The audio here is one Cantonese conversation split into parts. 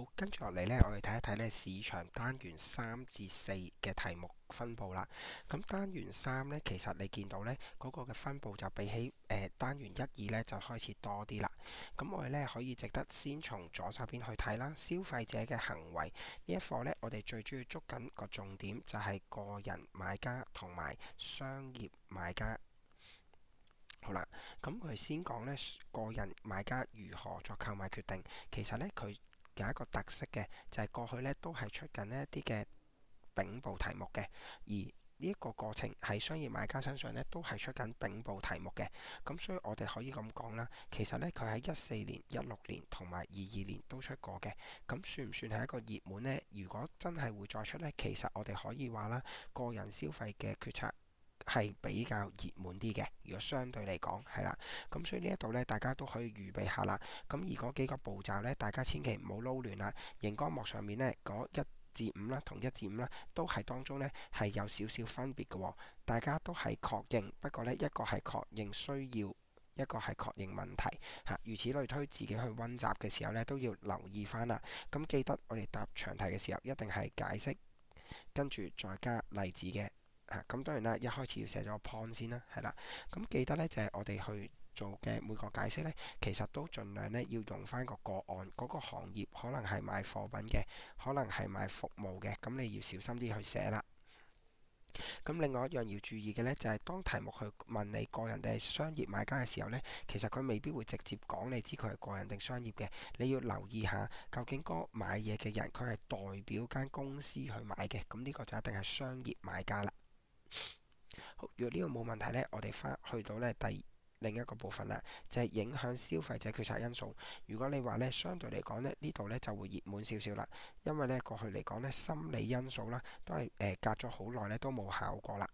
好，跟住落嚟呢，我哋睇一睇呢市場單元3至4嘅題目分佈啦。咁單元3呢，其實你見到呢嗰個嘅分佈就比起單元1、2呢就開始多啲啦。咁我哋呢可以值得先從左手邊去睇啦。消費者嘅行為呢一課呢，我哋最主要捉緊個重點就係個人買家同埋商業買家。好啦，咁我哋先講呢個人買家如何作購買決定。其實呢，佢有一個特色嘅，就係過去呢都係出緊一啲嘅丙部題目嘅，而呢一個過程喺商業買家身上呢都係出緊丙部題目嘅。咁所以我哋可以咁講啦，其實呢，佢喺14年、16年同埋22年都出過嘅。咁算唔算係一個熱門呢？如果真係會再出呢，其實我哋可以話啦，個人消費嘅決策係比較熱門啲嘅，如果相對嚟講係啦。咁所以呢一度呢，大家都可以預備下啦。咁而嗰幾個步驟呢，大家千祈唔好撈亂啦。熒光幕上面呢，嗰1至5啦，同1至5啦，都係當中呢係有少少分別嘅喎。大家都係確認，不過呢，一個係確認需要，一個係確認問題嚇。如此類推，自己去温習嘅時候呢，都要留意翻啦。咁記得我哋答詳題嘅時候，一定係解釋跟住再加例子嘅。咁當然啦，一開始要寫咗個 point 先啦，係啦。咁記得呢，就係我哋去做嘅每個解釋呢，其實都盡量呢要用翻個個案，嗰個行業可能係賣貨品嘅，可能係賣服務嘅，咁你要小心啲去寫啦。咁另外一樣要注意嘅呢，就係當題目去問你個人定係商業買家嘅時候呢，其實佢未必會直接講你知佢係個人定商業嘅，你要留意下究竟嗰買嘢嘅人佢係代表間公司去買嘅，咁呢個就一定係商業買家啦。好，如果呢個冇問題呢，我哋翻去到呢另一個部分啦，就係影響消費者決策因素。如果你話呢，相對嚟講呢，呢度呢就會熱門少少啦，因為呢過去嚟講呢，心理因素啦，都係隔咗好耐呢都冇考過啦。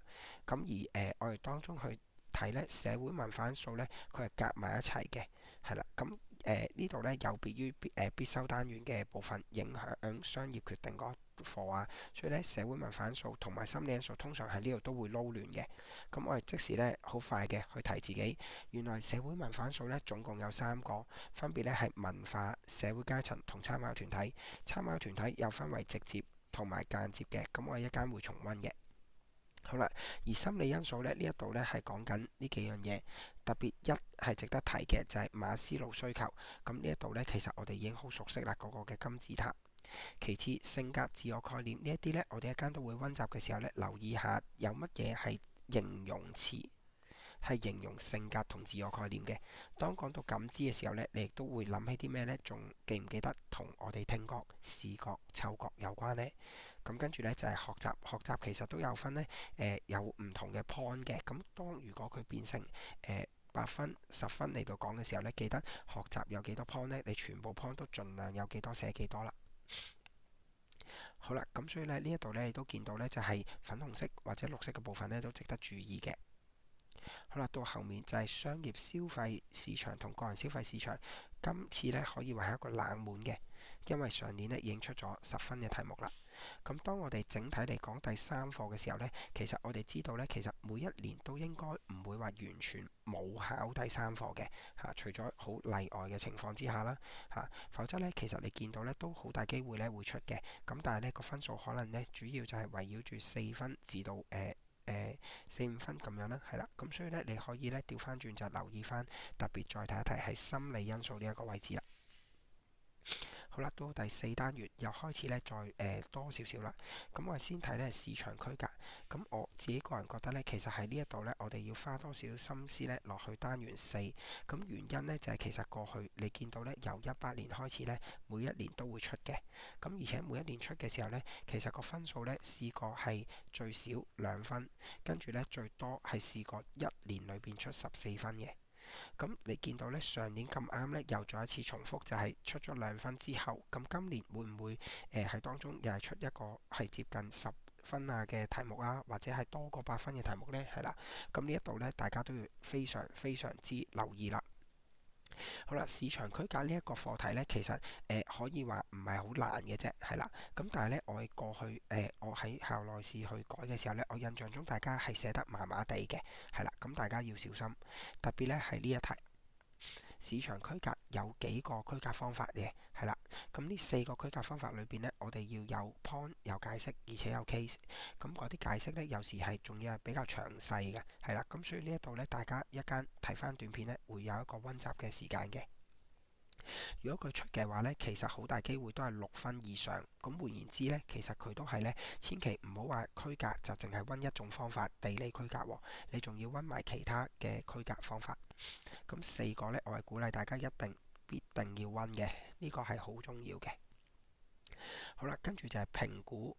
咁而我哋當中去睇呢社會文化因素呢，佢係夾埋一齊嘅，係啦。咁呢度呢有別於必修單元嘅部分，影響商業決定嗰課啊，所以咧社會文化因素同埋心理因素通常喺呢度都會撈亂嘅。咁我哋即時咧好快嘅去提自己，原來社會文化因素咧總共有3個，分別咧係文化、社會階層同參考團體。參考團體又分為直接同埋間接嘅，咁我哋一間會重温嘅。好啦，而心理因素咧呢一度咧係講緊呢幾樣嘢，特別一係值得提嘅就係馬斯洛需求。咁呢一度咧其實我哋已經好熟悉啦，嗰個嘅金字塔。其次，性格、自我概念呢一啲呢，我哋一間都會温習嘅時候呢，留意下有乜嘢係形容詞，係形容性格同自我概念嘅。當講到感知嘅時候呢，你亦都會諗起啲咩呢？仲記唔記得同我哋聽覺、視覺、嗅覺有關呢？咁跟住呢，就係學習，學習其實都有分呢，有唔同嘅 point 嘅。咁當如果佢變成8分、10分嚟到講嘅時候呢，記得學習有幾多 point 呢？你全部 point 都盡量有幾多寫幾多啦。好啦，咁所以咧呢一度咧，你都見到呢，就係粉紅色或者綠色嘅部分呢，都值得注意嘅。好啦，到後面就係商業消費市場同個人消費市場，今次呢，可以話係一個冷門嘅，因為上年呢已經出咗10分嘅題目啦。咁當我哋整體嚟講第3課嘅時候呢，其實我哋知道呢，其實每一年都應該唔會話完全冇考第3課嘅嚇，除咗好例外嘅情況之下啦嚇，否則呢，其實你見到呢都好大機會呢會出嘅。咁但係呢個分數可能呢，主要就係圍繞住4分至到4、5分咁樣啦，係啦。咁所以呢，你可以呢調翻轉就留意翻，特別再睇一睇係心理因素呢一個位置啦。好啦，到第4單元又開始咧，再多少少啦。咁我哋先睇咧市場區隔。咁我自己個人覺得咧，其實喺呢一度咧，我哋要花多少心思咧落去單元4。咁原因咧就係其實過去你見到咧，由18年開始咧，每一年都會出嘅。咁而且每一年出嘅時候咧，其實個分數咧試過係最少2分，跟住咧最多係試過一年裏邊出14分嘅。咁你見到呢，上年咁啱呢，又再一次重複，就係出咗2分之後，咁今年會唔會喺當中又係出一個係接近10分啊嘅題目啊，或者係多過8分嘅題目呢？係啦，咁呢一度呢，大家都要非常非常之留意啦。好啦，市場區隔呢一個課題呢，其實可以話唔係好難嘅啫，係啦。咁但係呢，我過去我喺校內試去改嘅時候呢，我印象中大家係寫得麻麻地嘅，係啦。咁大家要小心，特別呢係呢一題市場區隔有幾個區隔方法嘅，係啦。咁呢4個區隔方法裏邊呢，我哋要有 point 有解釋，而且有 case。咁嗰啲解釋呢，有時係仲要係比較詳細嘅，係啦。咁所以呢一度呢，大家一間睇翻短片呢，會有一個溫習嘅時間嘅。如果佢出嘅話呢，其實好大機會都係6分以上。咁換言之呢，其實佢都係呢，千祈唔好話區隔就淨係溫一種方法，地理區隔喎，你仲要溫埋其他嘅區隔方法。咁4個呢，我係鼓勵大家必定要溫嘅，呢個係好重要嘅。好啦，跟住就係評估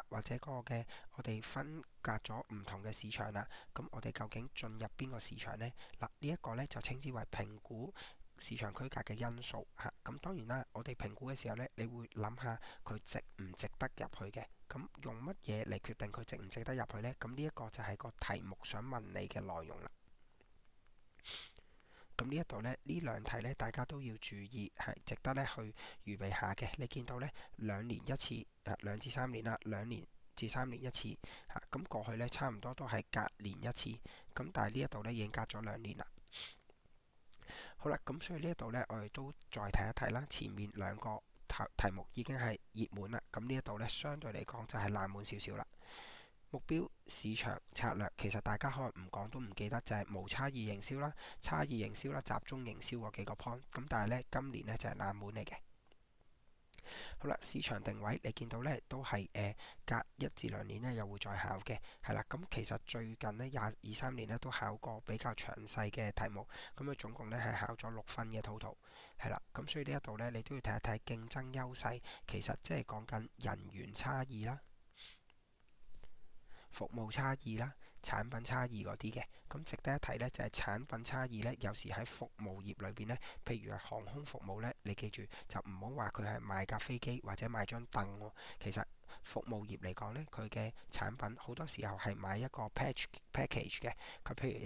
或者嗰個嘅我哋分隔咗唔同嘅市場啦。咁我哋究竟進入邊個市場呢？嗱，呢一個呢，就稱之為評估市場區隔嘅因素嚇。咁當然啦，我哋評估嘅時候呢，你會諗下佢值唔值得入去嘅。咁用乜嘢嚟決定佢值唔值得入去呢？咁呢一個就係個題目想問你嘅內容啦。咁呢一度呢，呢兩題呢，大家都要注意，係值得呢去預備下嘅。你見到呢，2年一次，2至3年啦，2年至3年一次嚇。咁過去呢，差唔多都係隔年一次，咁但係呢一度呢，已經隔咗2年啦。好啦，咁所以呢一度呢，我哋都再睇一睇啦。前面2個題目已經係熱門啦，咁呢一度呢，相對嚟講就係冷門少少啦。目標市場策略其實大家可能唔講都唔記得，就係無差異營銷啦、差異營銷啦、集中營銷嗰幾個 point。咁但係呢，今年呢就係冷門嚟嘅。好啦，市場定位你見到呢都係隔1至2年呢又會再考嘅，係啦。咁其實最近呢22、23年呢都考過比較詳細嘅題目，咁佢總共呢係考咗6分嘅 total， 係啦。咁所以呢一度呢，你都要睇一睇競爭優勢，其實即係講緊人員差異啦、服務差異啦、產品差異嗰啲嘅。咁值得一提呢，就係產品差異呢，有時喺服務業裏邊呢，譬如係航空服務呢，你記住就唔好話佢係賣架飛機或者賣張凳喎。其實服務業嚟講呢，佢嘅產品好多時候係買一個 package 嘅。佢譬如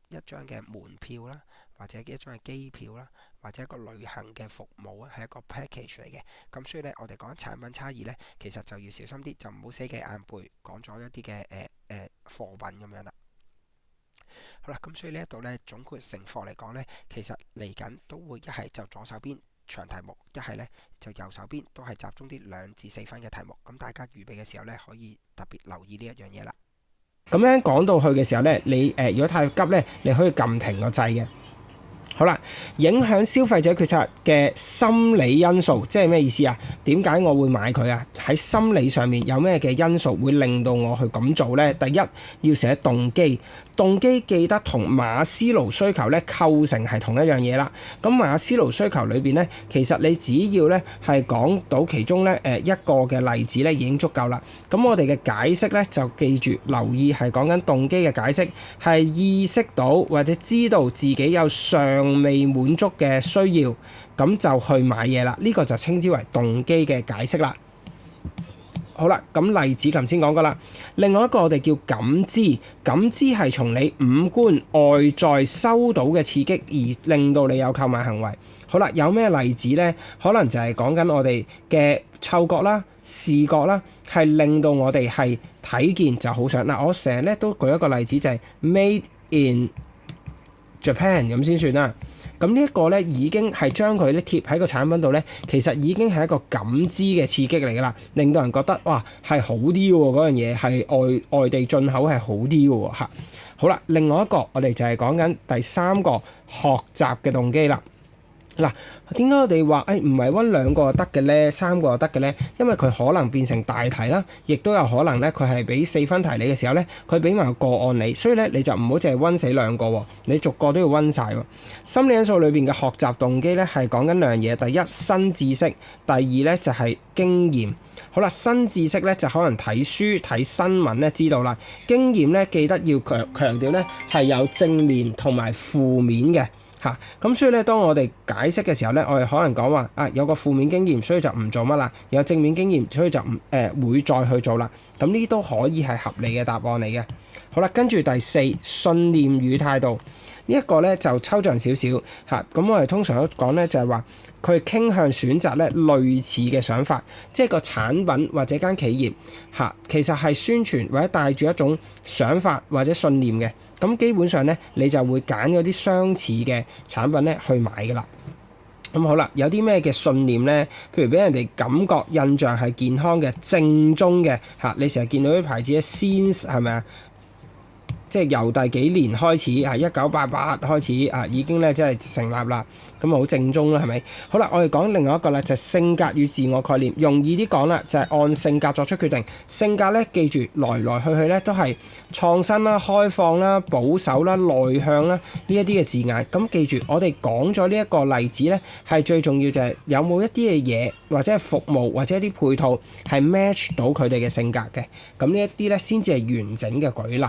一張嘅門票啦，或者一張嘅機票啦，或者一個旅行嘅服務啊，係一個 package 嚟嘅。咁所以呢，我哋講產品差異呢，其實就要小心啲，就唔好死記硬背講咗一啲嘅貨品咁樣啦。好啦，咁所以呢一度呢，總括成課嚟講呢，其實嚟緊都會一係就左手邊長題目，一係呢就右手邊都係集中啲2至4分嘅題目。咁大家預備嘅時候呢，可以特別留意呢一樣嘢啦。咁樣講到去嘅時候呢，你如果太急呢，你可以撳停個掣嘅。好啦，影響消費者決策嘅心理因素，即係咩意思啊？點解我會買佢啊？喺心理上面有咩嘅因素會令到我去咁做呢？第一，要寫動機，動機記得同馬斯勞需求咧構成係同一樣嘢啦。咁馬斯勞需求裏邊呢，其實你只要呢係講到其中呢一個嘅例子呢已經足夠啦。咁我哋嘅解釋呢，就記住留意係講緊動機嘅解釋，係意識到或者知道自己有尚未滿足嘅需要，咁就去買嘢啦。呢個就稱之為動機嘅解釋啦。好啦，咁例子頭先講過啦。另外一個我哋叫感知，感知係從你五官外在收到嘅刺激而令到你有購買行為。好啦，有咩例子呢？可能就係講緊我哋嘅嗅覺啦、視覺啦，係令到我哋係睇見就好想。嗱，我成日咧都舉一個例子，就係 Made in Japan 咁先算啦。咁呢一個咧已經係將佢咧貼喺個產品度咧，其實已經係一個感知嘅刺激嚟㗎啦，令到人覺得哇係好啲喎，嗰樣嘢係外地進口係好啲嘅喎嚇。好啦，另外一個我哋就係講緊第3個學習嘅動機啦。嗱，點解我哋話唔係溫2個就得嘅呢？3個就得嘅呢？因為佢可能變成大題啦，亦都有可能咧，佢係俾4分題你嘅時候咧，佢俾埋個案你，所以咧你就唔好淨係溫死2個喎，你逐個都要溫晒喎。心理因素裏邊嘅學習動機咧係講緊2樣嘢，第一新知識，第二咧就係經驗。好啦，新知識咧就可能睇書睇新聞咧知道啦，經驗咧記得要強調咧係有正面同埋負面嘅。咁所以咧，當我哋解釋嘅時候咧，我哋可能講話有個負面經驗，所以就唔做乜啦；有正面經驗，所以就會再去做啦。咁呢啲都可以係合理嘅答案嚟嘅。好啦，跟住第4，信念與態度呢一個咧就抽象少少嚇。咁我哋通常都講咧就係話佢傾向選擇咧類似嘅想法，即係個產品或者間企業其實係宣傳或者帶住一種想法或者信念嘅。咁基本上咧，你就會揀嗰啲相似嘅產品咧去買㗎啦。咁好啦，有啲咩嘅信念呢？譬如俾人哋感覺印象係健康嘅、正宗嘅嚇，你成日見到啲牌子嘅 Sense 係咪啊？即係由第幾年開始係1988開始啊，已經咧即係成立啦，咁啊好正宗啦，係咪？好啦，我哋講另外一個咧，就係性格與自我概念，容易啲講啦，就係按性格作出決定。性格咧，記住來來去去咧都係創新啦、開放啦、保守啦、內向啦呢一啲嘅字眼。咁記住，我哋講咗呢一個例子咧，係最重要就係有冇一啲嘅嘢或者係服務或者一啲配套係 match 到佢哋嘅性格嘅。咁呢一啲咧先至係完整嘅舉例。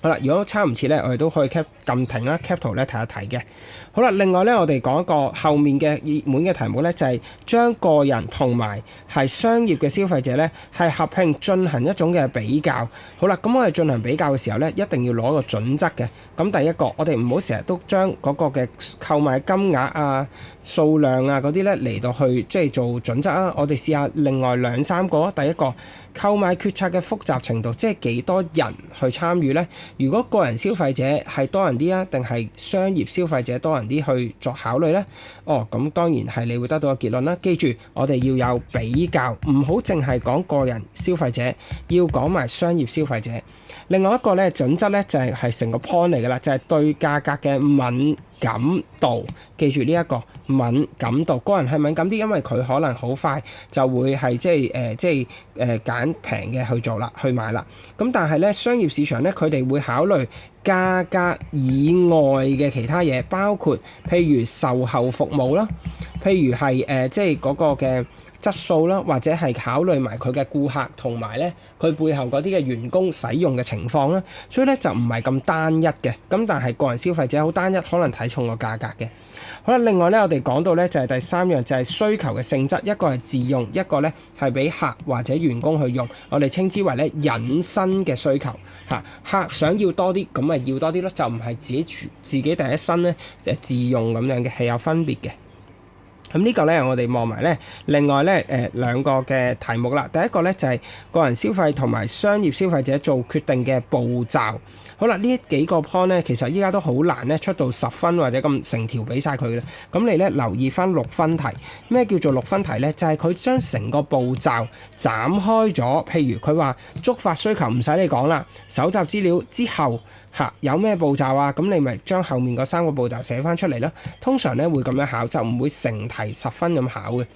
好啦，如果差唔切咧，我哋都可以撳停啦 cap 圖咧睇一睇嘅。好啦，另外咧，我哋講一個後面嘅熱門嘅題目咧，就係將個人同埋係商業嘅消費者咧係合併進行一種嘅比較。好啦，咁我哋進行比較嘅時候咧，一定要攞個準則嘅。咁第一個，我哋唔好成日都將嗰個嘅購買金額啊、數量啊嗰啲咧嚟到去即係做準則啊。我哋試下另外兩三個。第一個，購買決策嘅複雜程度，即係幾多人去參與咧？如果個人消費者係多人啲啊，定係商業消費者多人啲去作考慮呢？咁當然係你會得到個結論啦。記住，我哋要有比較，唔好淨係講個人消費者，要講埋商業消費者。另外一個咧準則咧就係成個 point 嚟㗎啦，就係對價格嘅敏感度。記住呢一個敏感度，個人係敏感啲，因為佢可能好快就會係即係揀平嘅去做啦，去買啦。咁但係咧商業市場咧，佢哋會考慮價格以外嘅其他嘢，包括譬如售後服務啦，譬如係即係嗰個嘅質素啦，或者係考慮埋佢嘅顧客同埋咧佢背後嗰啲嘅員工使用嘅情況啦，所以咧就唔係咁單一嘅。咁但係個人消費者好單一，可能睇重個價格嘅。好啦，另外咧我哋講到咧就係第三樣，就係需求嘅性質，一個係自用，一個咧係俾客或者員工去用，我哋稱之為咧引申嘅需求嚇。客想要多啲，咁咪要多啲咯，就唔係自己第一身咧自用咁樣嘅，係有分別嘅。咁呢個咧，我哋望埋咧，另外咧兩個嘅題目啦。第一個咧就係個人消費同埋商業消費者做決定嘅步驟。好啦，呢幾個 point 咧，其實依家都好難咧出到10分或者咁成條俾晒佢嘅。咁你咧留意翻6分題。咩叫做6分題咧？就係佢將成個步驟斬開咗。譬如佢話觸發需求唔使你講啦，搜集資料之後有咩步驟啊？咁你咪將後面嗰3個步驟寫翻出嚟啦。通常咧會咁樣考，就唔會成題10分咁考嘅。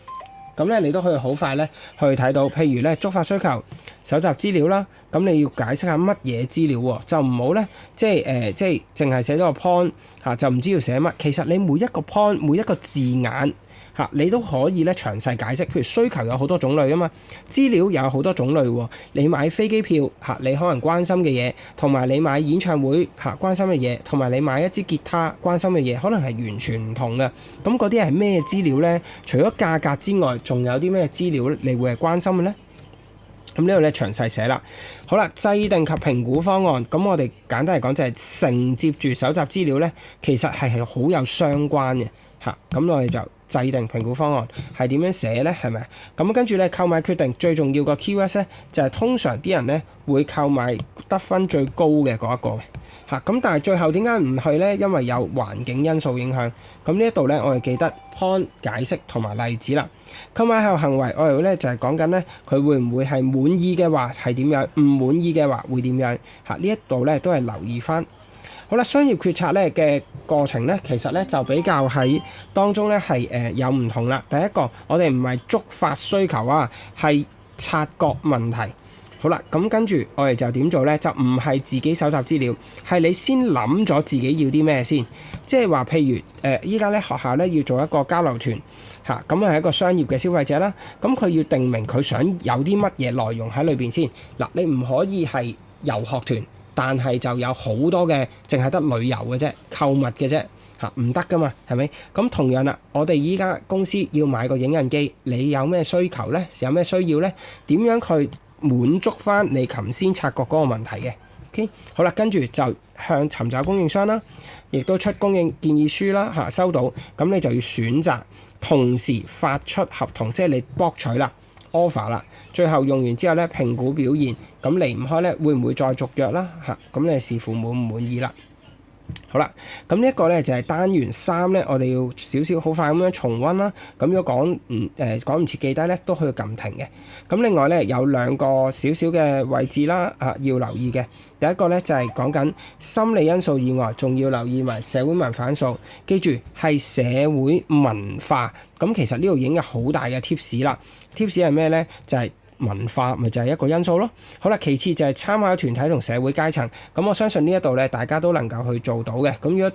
咁咧你都可以好快咧去睇到，譬如咧觸發需求、搜集資料啦。咁你要解釋下乜嘢資料喎？就唔好咧即係淨係寫咗個 point 就唔知要寫乜。其實你每一個 point 每一個字眼你都可以咧詳細解釋。譬如需求有好多種類啊嘛，資料有好多種類喎。你買飛機票你可能關心嘅嘢，同埋你買演唱會關心嘅嘢，同埋你買一支吉他關心嘅嘢，可能係完全唔同嘅。咁嗰啲係咩資料呢？除咗價格之外，仲有啲咩資料你會係關心嘅呢？咁呢度咧詳細寫啦。好啦，制定及評估方案。咁我哋簡單嚟講就係承接住搜集資料咧，其實係好有相關嘅嚇。咁我哋就制定評估方案係點樣寫咧？係咪？咁跟住咧購買決定最重要個 keywords 咧，就係通常啲人咧會購買得分最高嘅嗰一個嘅嚇。咁但係最後點解唔去咧？因為有環境因素影響。咁呢一度咧，我哋記得 point 解釋同埋例子啦。購買後行為，我哋咧就係講緊咧，佢會唔會係滿意嘅話係點樣，唔滿意嘅話會點樣嚇？呢一度咧都係留意翻。好啦，商業決策咧嘅過程咧，其實咧就比較喺當中咧係有唔同啦。第一個，我哋唔係觸發需求啊，係察覺問題。好啦，咁跟住我哋就點做咧？就唔係自己搜集資料，係你先諗咗自己要啲咩先。即係話，譬如依家咧學校咧要做一個交流團嚇，咁係一個商業嘅消費者啦。咁佢要定明佢想有啲乜嘢內容喺裏邊先。嗱，你唔可以係遊學團，但係就有好多嘅淨係得旅遊嘅啫、購物嘅啫嚇，唔得噶嘛，係咪？咁同樣啦，我哋依家公司要買個影印機，你有咩需求咧？有咩需要咧？點樣去滿足翻你頭先察覺嗰個問題嘅 ？OK， 好啦，跟住就向尋找供應商啦，亦都出供應建議書啦嚇，收到咁你就要選擇，同時發出合同，即係你博取啦 offer 啦，最後用完之後咧評估表現，咁離唔開咧會唔會再續約啦嚇？咁你視乎滿唔滿意啦。好啦，咁呢一個咧就係單元3咧，我哋要少少好快咁樣重溫啦。咁如果講唔切記低咧，都可以撳停嘅。咁另外咧有兩個少少嘅位置啦，要留意嘅。第一個咧就係講緊心理因素以外，仲要留意埋社會文化因素。記住係社會文化。咁其實呢度已經有好大嘅 tips 啦。tips 係咩咧？就係文化咪就係一個因素咯。好啦，其次就係參考團體同社會階層。咁我相信呢一度咧，大家都能夠去做到嘅。咁如果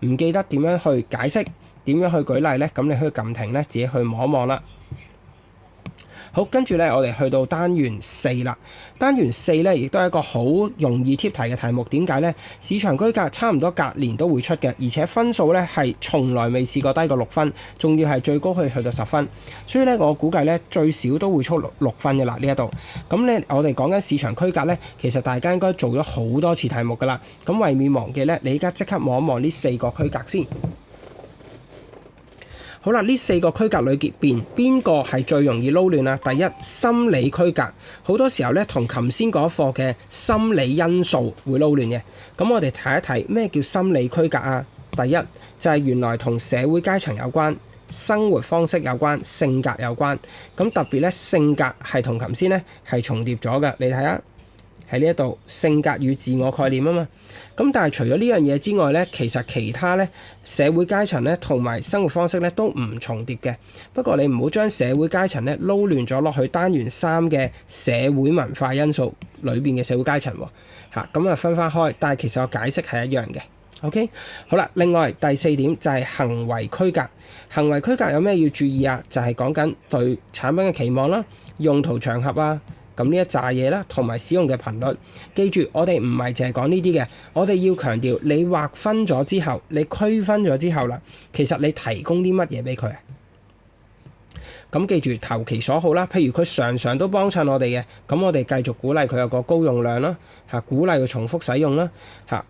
唔記得點樣去解釋，點樣去舉例咧，咁你可以撳停咧，自己去望一望啦。好，跟住咧，我哋去到單元4啦。單元4咧，亦都係一個好容易貼題嘅題目。點解咧？市場區隔差唔多隔年都會出嘅，而且分數咧係從來未試過低過6分，仲要係最高可以去到10分。所以咧，我估計咧最少都會出6分嘅啦呢一度。咁咧，我哋講緊市場區隔咧，其實大家應該做咗好多次題目噶啦。咁為免忘記咧，你而家即刻望一望呢4個區隔先。好啦，呢4個區隔裏邊，邊個係最容易撈亂啊？第一，心理區隔，好多時候咧同頭先嗰課嘅心理因素會撈亂嘅。咁我哋睇一睇咩叫心理區隔啊？第一就係原來同社會階層有關、生活方式有關、性格有關。咁特別咧，性格係同頭先咧係重疊咗嘅。你睇下喺呢一度，性格與自我概念啊嘛。咁但係除咗呢樣嘢之外咧，其實其他咧社會階層咧同埋生活方式咧都唔重疊嘅。不過你唔好將社會階層咧撈亂咗落去單元3嘅社會文化因素裏邊嘅社會階層喎。咁啊分返開，但係其實個解釋係一樣嘅。OK， 好啦，另外第4點就係行為區隔。行為區隔有咩要注意啊？就係講緊對產品嘅期望啦、用途場合啊。咁呢一紮嘢啦，同埋使用嘅頻率，記住我哋唔係淨係講呢啲嘅，我哋要強調你劃分咗之後，你區分咗之後啦，其實你提供啲乜嘢俾佢啊？咁記住投其所好啦，譬如佢常常都幫襯我哋嘅，咁我哋繼續鼓勵佢有個高用量啦，鼓勵佢重複使用啦，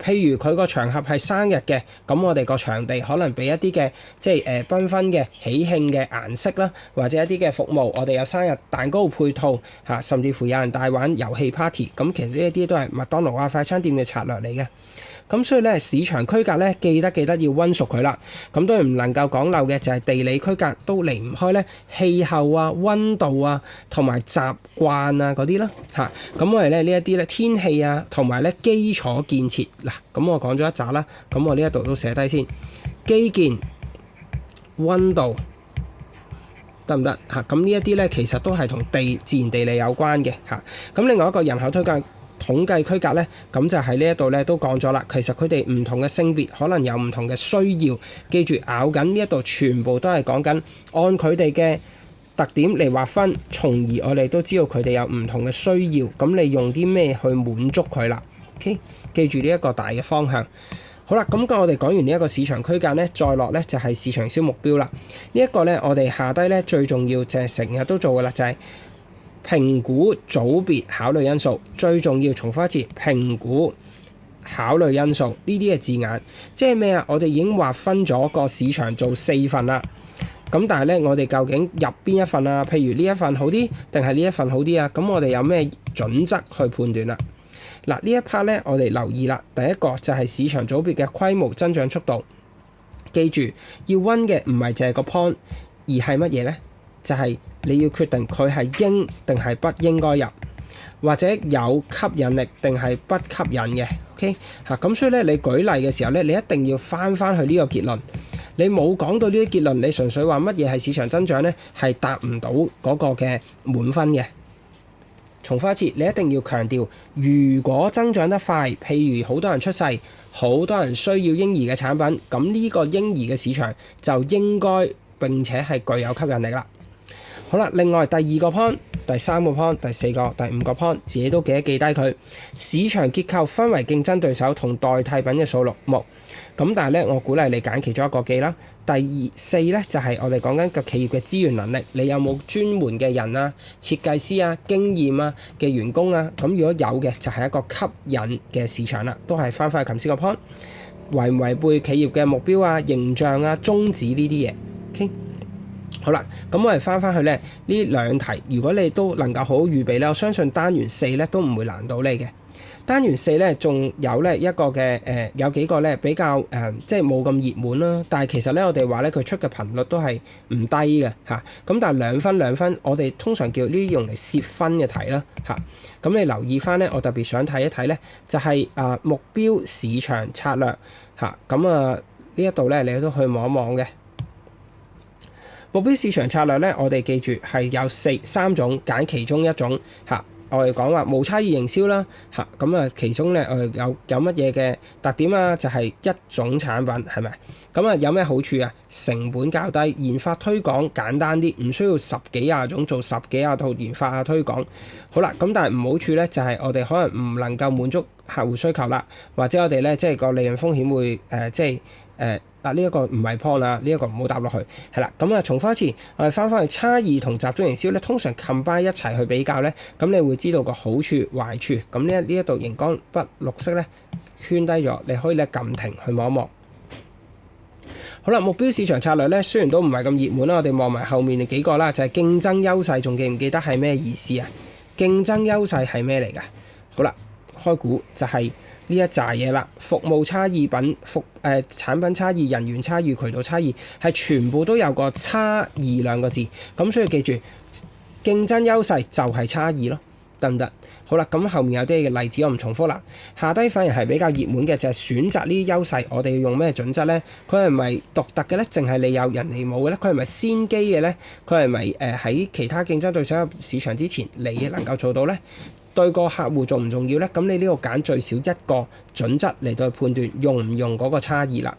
譬如佢個場合係生日嘅，咁我哋個場地可能俾一啲嘅即係繽紛嘅喜慶嘅顏色啦，或者一啲嘅服務，我哋有生日蛋糕配套甚至乎有人帶玩遊戲 party， 咁其實呢一啲都係麥當勞啊快餐店嘅策略嚟嘅。咁所以咧，市場區隔咧，記得要溫熟佢啦。咁當然唔能夠講漏嘅就係地理區隔，都離唔開咧氣候啊、溫度啊同埋習慣啊嗰啲啦。咁我哋咧呢一啲咧天氣啊同埋咧基礎建設嗱，咁我講咗一紮啦。咁我呢一度都寫低先，基建、溫度得唔得？咁呢一啲咧其實都係同自然地理有關嘅。咁另外一個人口推介統計區隔咧，咁就喺呢一度咧都講咗啦。其實佢哋唔同嘅性別可能有唔同嘅需要，記住咬緊呢一度全部都係講緊按佢哋嘅特點嚟劃分，從而我哋都知道佢哋有唔同嘅需要。咁你用啲咩去滿足佢啦 ？OK， 記住呢一個大嘅方向。好啦，咁我哋講完呢一個市場區間咧，再落咧就係市場銷目標啦。呢一個咧，我哋下低咧最重要就係成日都做嘅啦，就係評估組別考慮因素。最重要，重複一次，評估考慮因素呢啲嘅字眼，即係咩啊？我哋已經劃分咗個市場做4份啦。咁但係咧，我哋究竟入邊一份啊？譬如呢一份好啲，定係呢一份好啲啊？咁我哋有咩準則去判斷啦？嗱，呢一 part 咧，我哋留意啦。第一個就係市場組別嘅規模增長速度。記住要溫嘅唔係淨係個 point， 而係乜嘢咧？就係你要決定佢係應定係不應該入，或者有吸引力定係不吸引嘅。OK 咁所以咧，你舉例嘅時候咧，你一定要翻去呢個結論。你冇講到呢啲結論，你純粹話乜嘢係市場增長咧，係達唔到嗰個嘅滿分嘅。重複一次，你一定要強調，如果增長得快，譬如好多人出世，好多人需要嬰兒嘅產品，咁呢個嬰兒嘅市場就應該並且係具有吸引力啦。好啦，另外第2個 point、第3個 point、第4個、第5個 point， 自己都記得記低佢。市場結構分為競爭對手同代替品嘅數目。咁但係咧，我鼓勵你揀其中一個記啦。第4咧就係我哋講緊個企業嘅資源能力，你有冇專門嘅人啊、設計師啊、經驗啊嘅員工啊？咁如果有嘅，就係一個吸引嘅市場啦，都係翻去頭先個 point， 違唔違背企業嘅目標啊、形象啊、宗旨呢啲嘢。OK。好啦，咁我哋翻去咧呢兩題，如果你都能夠好好預備咧，我相信單元4咧都唔會難到你嘅。單元4咧仲有咧一個嘅有幾個咧比較即係冇咁熱門啦，但係其實咧我哋話咧佢出嘅頻率都係唔低嘅嚇。咁但係兩分，我哋通常叫呢啲用嚟攝分嘅題啦嚇。咁你留意翻咧，我特別想睇一睇咧，就係目標市場策略嚇。咁呢一度咧你都去望一望嘅。目標市場策略咧，我哋記住係有三種，揀其中一種嚇。我哋講話無差異營銷啦嚇，咁其中咧有乜嘢嘅特點啊？就係一種產品係咪？咁有咩好處啊？成本較低，研發推廣簡單啲，唔需要十幾廿種做十幾廿套研發推廣。好啦，咁但係唔好處咧就係我哋可能唔能夠滿足客戶需求啦，或者我哋咧即係個利潤風險會呢一個唔係 point 啦，呢一個唔好答落去係啦。咁重複一次，我哋翻去差異同集中營銷咧，通常 combine 一齊去比較咧，咁你會知道個好處壞處。咁呢一度熒光筆綠色咧圈低咗，你可以咧撳停去望一望。好啦，目標市場策略咧雖然都唔係咁熱門啦，我哋望埋後面嘅幾個啦，就係競爭優勢，仲記唔記得係咩意思啊？競爭優勢係咩嚟㗎？好啦，開估就係呢一紮嘢啦，服務差異、產品差異、人員差異、渠道差異，係全部都有個差異兩個字。咁所以記住，競爭優勢就係差異咯，得唔得？好啦，咁後面有啲嘅例子我唔重複啦。下低反而係比較熱門嘅就係選擇呢啲優勢，我哋要用咩準則呢？佢係咪獨特嘅呢？淨係你有人哋冇嘅呢？佢係咪先機嘅呢？佢係咪喺其他競爭對手入市場之前，你能夠做到呢？對個客戶重唔重要呢？咁你呢度揀最少一個準則嚟到判斷用唔用嗰個差異啦。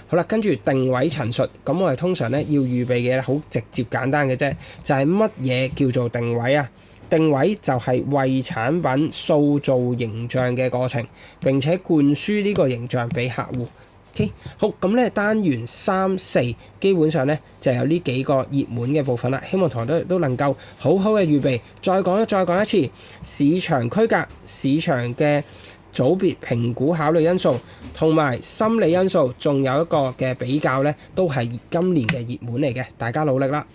好啦，跟住定位陳述，咁我哋通常咧要預備嘅好直接簡單嘅啫，就係乜嘢叫做定位啊？定位就係為產品塑造形象嘅過程，並且灌輸呢個形象俾客戶。Okay? 好，咁咧單元3、4基本上咧就有呢幾個熱門嘅部分啦，希望同學都能夠好好嘅預備。再講一次，市場區隔、市場嘅組別評估考慮因素同埋心理因素，仲有一個嘅比較咧，都係今年嘅熱門嚟嘅，大家努力啦！